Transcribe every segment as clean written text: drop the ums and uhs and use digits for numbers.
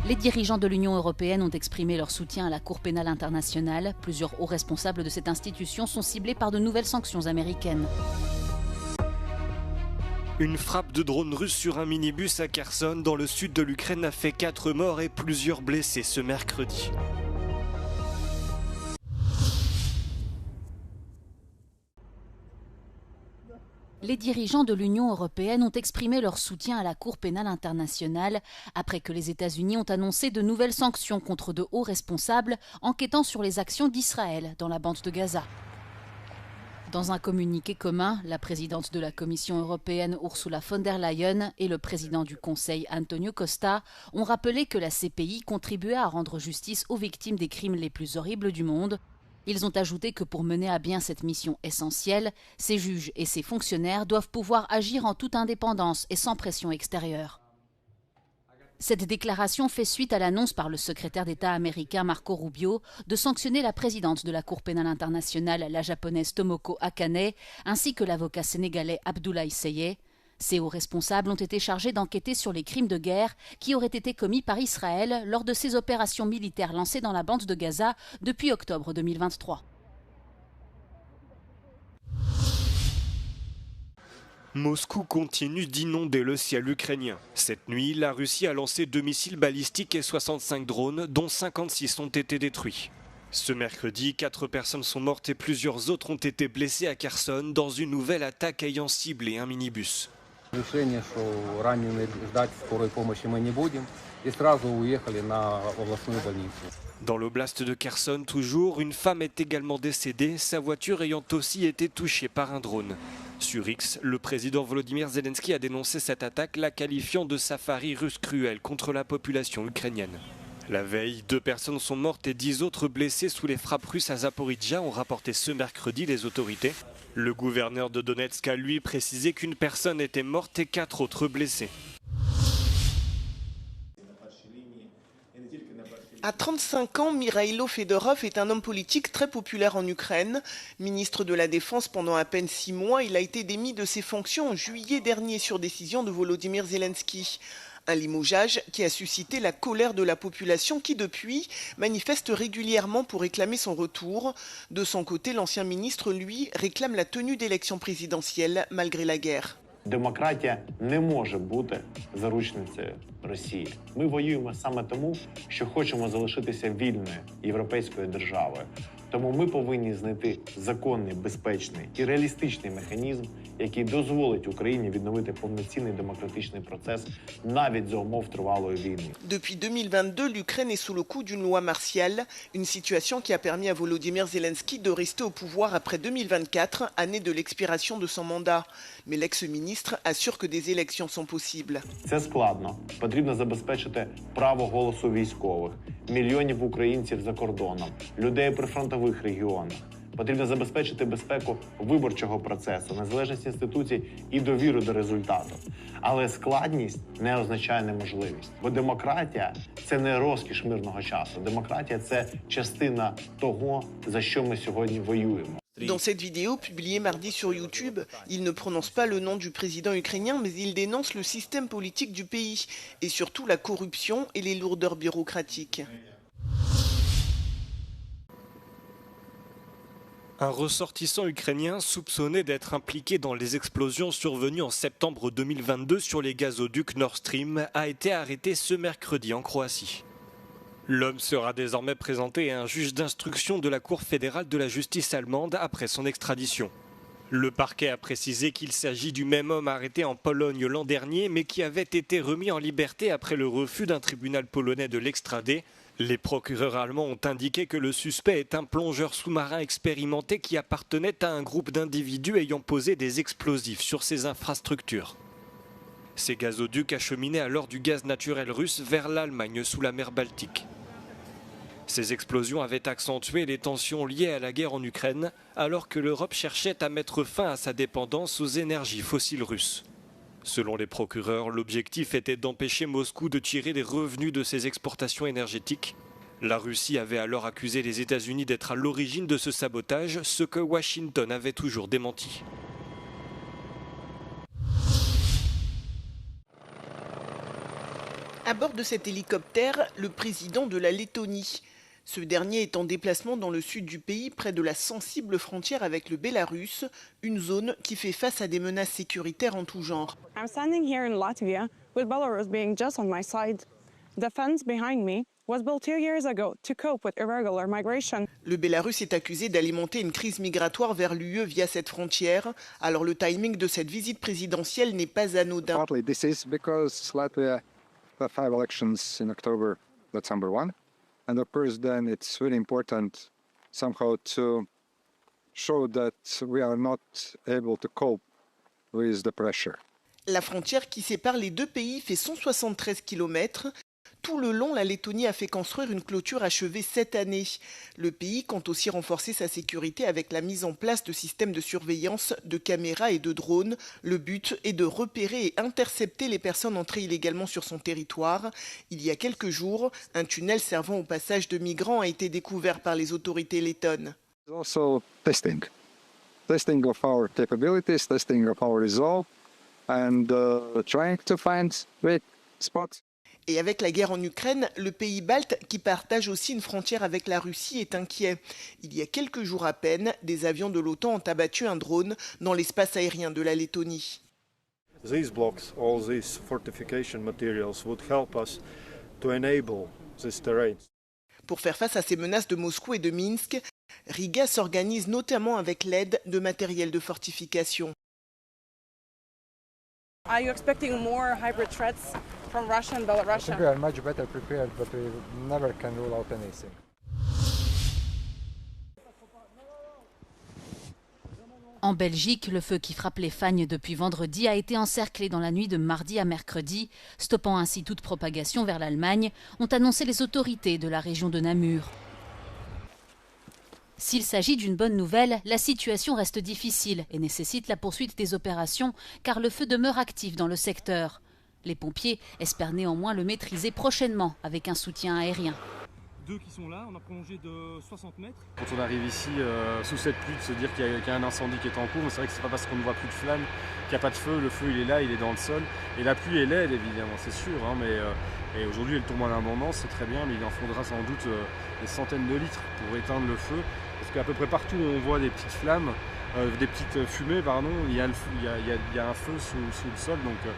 Les dirigeants de l'Union européenne ont exprimé leur soutien à la Cour pénale internationale. Plusieurs hauts responsables de cette institution sont ciblés par de nouvelles sanctions américaines. Une frappe de drone russe sur un minibus à Kherson, dans le sud de l'Ukraine, a fait 4 morts et plusieurs blessés ce mercredi. Les dirigeants de l'Union européenne ont exprimé leur soutien à la Cour pénale internationale après que les États-Unis ont annoncé de nouvelles sanctions contre de hauts responsables enquêtant sur les actions d'Israël dans la bande de Gaza. Dans un communiqué commun, la présidente de la Commission européenne Ursula von der Leyen et le président du Conseil Antonio Costa ont rappelé que la CPI contribuait à rendre justice aux victimes des crimes les plus horribles du monde. Ils ont ajouté que pour mener à bien cette mission essentielle, ces juges et ces fonctionnaires doivent pouvoir agir en toute indépendance et sans pression extérieure. Cette déclaration fait suite à l'annonce par le secrétaire d'État américain Marco Rubio de sanctionner la présidente de la Cour pénale internationale, la japonaise Tomoko Akane, ainsi que l'avocat sénégalais Abdoulaye Seye. Ces hauts responsables ont été chargés d'enquêter sur les crimes de guerre qui auraient été commis par Israël lors de ses opérations militaires lancées dans la bande de Gaza depuis octobre 2023. Moscou continue d'inonder le ciel ukrainien. Cette nuit, la Russie a lancé 2 missiles balistiques et 65 drones, dont 56 ont été détruits. Ce mercredi, 4 personnes sont mortes et plusieurs autres ont été blessées à Kherson dans une nouvelle attaque ayant ciblé un minibus. Dans l'oblast de Kherson, toujours, une femme est également décédée, sa voiture ayant aussi été touchée par un drone. Sur X, le président Volodymyr Zelensky a dénoncé cette attaque, la qualifiant de safari russe cruel contre la population ukrainienne. La veille, 2 personnes sont mortes et 10 autres blessées sous les frappes russes à Zaporijia, ont rapporté ce mercredi les autorités. Le gouverneur de Donetsk a lui précisé qu'une personne était morte et 4 autres blessés. À 35 ans, Mikhailo Fedorov est un homme politique très populaire en Ukraine. Ministre de la Défense pendant à peine 6 mois, il a été démis de ses fonctions en juillet dernier sur décision de Volodymyr Zelensky. Un limogeage qui a suscité la colère de la population qui, depuis, manifeste régulièrement pour réclamer son retour. De son côté, l'ancien ministre, lui, réclame la tenue d'élections présidentielles malgré la guerre. Демократія не може бути заручницею Росії. Ми воюємо саме тому, що хочемо залишитися вільною європейською державою. Тому ми повинні знайти законний, безпечний і реалістичний механізм, який дозволить Україні відновити повноцінний демократичний процес навіть за умов тривалої війни. Depuis 2022, l'Ukraine est sous le coup d'une loi martiale, une situation qui a permis à Volodymyr Zelensky de rester au pouvoir après 2024, année de l'expiration de son mandat. Mais l'ex-ministre assure que des élections sont possibles. Це складно. Потрібно забезпечити право голосу військових, мільйонів українців за кордоном, людей у прифронтових регіонах. Потрібно забезпечити безпеку виборчого процесу, незалежність інституцій і довіру до результату. Але складність не означає неможливість. Бо демократія – це не розкіш мирного часу. Демократія – це частина того, за що ми сьогодні воюємо. Dans cette vidéo publiée mardi sur YouTube, il ne prononce pas le nom du président ukrainien, mais il dénonce le système politique du pays et surtout la corruption et les lourdeurs bureaucratiques. Un ressortissant ukrainien soupçonné d'être impliqué dans les explosions survenues en septembre 2022 sur les gazoducs Nord Stream a été arrêté ce mercredi en Croatie. L'homme sera désormais présenté à un juge d'instruction de la Cour fédérale de la justice allemande après son extradition. Le parquet a précisé qu'il s'agit du même homme arrêté en Pologne l'an dernier, mais qui avait été remis en liberté après le refus d'un tribunal polonais de l'extrader. Les procureurs allemands ont indiqué que le suspect est un plongeur sous-marin expérimenté qui appartenait à un groupe d'individus ayant posé des explosifs sur ses infrastructures. Ces gazoducs acheminaient alors du gaz naturel russe vers l'Allemagne sous la mer Baltique. Ces explosions avaient accentué les tensions liées à la guerre en Ukraine, alors que l'Europe cherchait à mettre fin à sa dépendance aux énergies fossiles russes. Selon les procureurs, l'objectif était d'empêcher Moscou de tirer des revenus de ses exportations énergétiques. La Russie avait alors accusé les États-Unis d'être à l'origine de ce sabotage, ce que Washington avait toujours démenti. À bord de cet hélicoptère, le président de la Lettonie. Ce dernier est en déplacement dans le sud du pays, près de la sensible frontière avec le Bélarus, une zone qui fait face à des menaces sécuritaires en tout genre. I'm standing here in Latvia with Belarus being just on my side. The fence behind me was built 2 years ago to cope with irregular migration. Le Bélarus est accusé d'alimenter une crise migratoire vers l'UE via cette frontière. Alors le timing de cette visite présidentielle n'est pas anodin. Partly this is because Latvia had 5 elections in October. That's number one. And of course, then it's really important somehow to show that we are not able to cope with the pressure. La frontière qui sépare les deux pays fait 173 km. Tout le long, la Lettonie a fait construire une clôture achevée cette année. Le pays compte aussi renforcer sa sécurité avec la mise en place de systèmes de surveillance, de caméras et de drones. Le but est de repérer et intercepter les personnes entrées illégalement sur son territoire. Il y a quelques jours, un tunnel servant au passage de migrants a été découvert par les autorités lettonnes. Also testing of our capabilities, testing of our resolve, and trying to find weak spots. Et avec la guerre en Ukraine, le pays balte, qui partage aussi une frontière avec la Russie, est inquiet. Il y a quelques jours à peine, des avions de l'OTAN ont abattu un drone dans l'espace aérien de la Lettonie. These blocks, all these fortification materials would help us to enable this terrain. Pour faire face à ces menaces de Moscou et de Minsk, Riga s'organise notamment avec l'aide de matériel de fortification. Are you expecting more hybrid threats from Russia and Belarus? I think we are much better prepared, but we never can rule out anything. En Belgique, le feu qui frappe les Fagnes depuis vendredi a été encerclé dans la nuit de mardi à mercredi, stoppant ainsi toute propagation vers l'Allemagne, ont annoncé les autorités de la région de Namur. S'il s'agit d'une bonne nouvelle, la situation reste difficile et nécessite la poursuite des opérations car le feu demeure actif dans le secteur. Les pompiers espèrent néanmoins le maîtriser prochainement avec un soutien aérien. Deux qui sont là, on a prolongé de 60 mètres. Quand on arrive ici sous cette pluie, de se dire qu'il y a un incendie qui est en cours, mais c'est vrai que c'est pas parce qu'on ne voit plus de flammes qu'il n'y a pas de feu. Le feu il est là, il est dans le sol. Et la pluie est laide évidemment, c'est sûr. Et aujourd'hui elle tombe en abondance, c'est très bien, mais il en faudra sans doute des centaines de litres pour éteindre le feu. Parce qu'à peu près partout où on voit des petites flammes, des petites fumées, pardon, il y a un feu sous le sol. Donc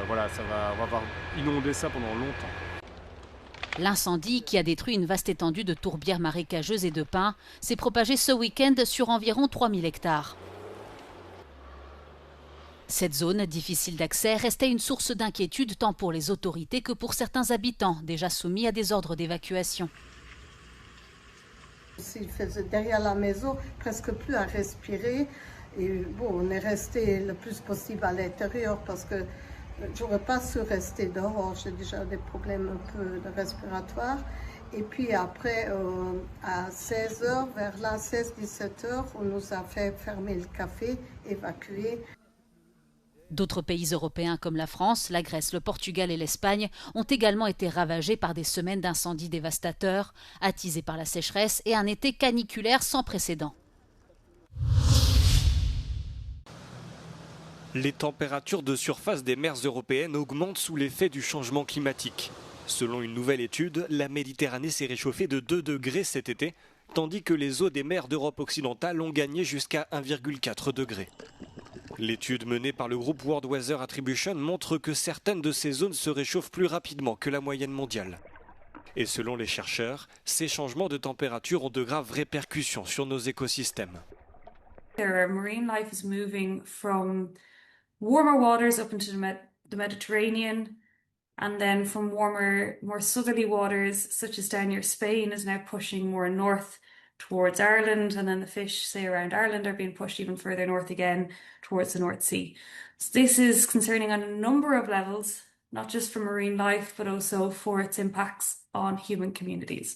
voilà, on va avoir inondé ça pendant longtemps. L'incendie, qui a détruit une vaste étendue de tourbières marécageuses et de pins, s'est propagé ce week-end sur environ 3000 hectares. Cette zone, difficile d'accès, restait une source d'inquiétude tant pour les autorités que pour certains habitants, déjà soumis à des ordres d'évacuation. Il faisait derrière la maison presque plus à respirer. Et bon, on est resté le plus possible à l'intérieur parce que j'aurais pas su rester dehors. J'ai déjà des problèmes un peu respiratoires. Et puis après, à 16h, vers là, 16-17h, on nous a fait fermer le café, évacuer. D'autres pays européens comme la France, la Grèce, le Portugal et l'Espagne ont également été ravagés par des semaines d'incendies dévastateurs, attisés par la sécheresse et un été caniculaire sans précédent. Les températures de surface des mers européennes augmentent sous l'effet du changement climatique. Selon une nouvelle étude, la Méditerranée s'est réchauffée de 2 degrés cet été, tandis que les eaux des mers d'Europe occidentale ont gagné jusqu'à 1,4 degré. L'étude menée par le groupe World Weather Attribution montre que certaines de ces zones se réchauffent plus rapidement que la moyenne mondiale. Et selon les chercheurs, ces changements de température ont de graves répercussions sur nos écosystèmes. Marine life is moving from warmer waters up into the Mediterranean, and then from warmer, more southerly waters, such as down near Spain, is now pushing more north towards Ireland, and then the fish, say around Ireland, are being pushed even further north again towards the North Sea. So this is concerning on a number of levels, not just for marine life, but also for its impacts on human communities.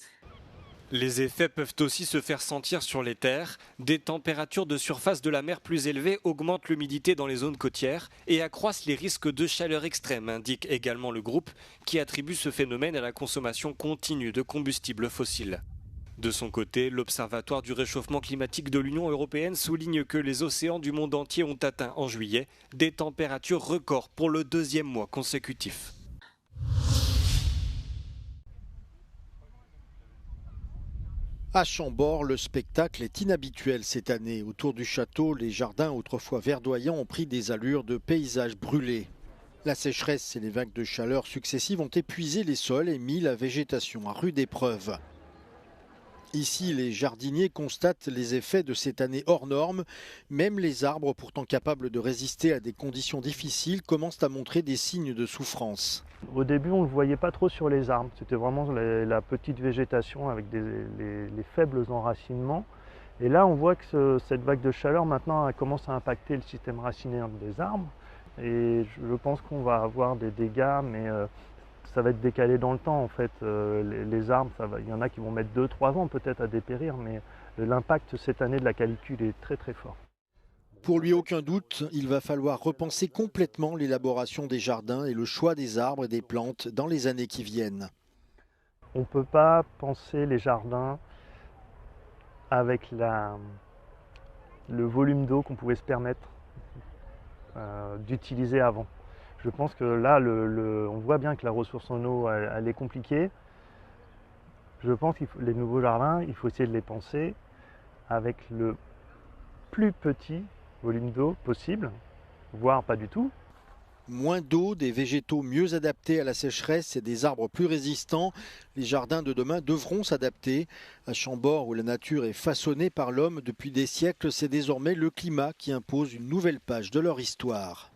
Les effets peuvent aussi se faire sentir sur les terres. Des températures de surface de la mer plus élevées augmentent l'humidité dans les zones côtières et accroissent les risques de chaleur extrême, indique également le groupe, qui attribue ce phénomène à la consommation continue de combustibles fossiles. De son côté, l'Observatoire du réchauffement climatique de l'Union européenne souligne que les océans du monde entier ont atteint en juillet des températures records pour le 2e mois consécutif. À Chambord, le spectacle est inhabituel cette année. Autour du château, les jardins autrefois verdoyants ont pris des allures de paysages brûlés. La sécheresse et les vagues de chaleur successives ont épuisé les sols et mis la végétation à rude épreuve. Ici, les jardiniers constatent les effets de cette année hors norme. Même les arbres, pourtant capables de résister à des conditions difficiles, commencent à montrer des signes de souffrance. Au début, on ne le voyait pas trop sur les arbres. C'était vraiment la petite végétation avec les faibles enracinements. Et là, on voit que cette vague de chaleur, maintenant, elle commence à impacter le système racinaire des arbres. Et je pense qu'on va avoir des dégâts, mais ça va être décalé dans le temps en fait. Les arbres, il y en a qui vont mettre 2-3 ans peut-être à dépérir, mais l'impact cette année de la canicule est très très fort. Pour lui, aucun doute, il va falloir repenser complètement l'élaboration des jardins et le choix des arbres et des plantes dans les années qui viennent. On ne peut pas penser les jardins avec le volume d'eau qu'on pouvait se permettre d'utiliser avant. Je pense que là, on voit bien que la ressource en eau, elle est compliquée. Je pense que les nouveaux jardins, il faut essayer de les penser avec le plus petit volume d'eau possible, voire pas du tout. Moins d'eau, des végétaux mieux adaptés à la sécheresse et des arbres plus résistants. Les jardins de demain devront s'adapter. À Chambord, où la nature est façonnée par l'homme depuis des siècles, c'est désormais le climat qui impose une nouvelle page de leur histoire.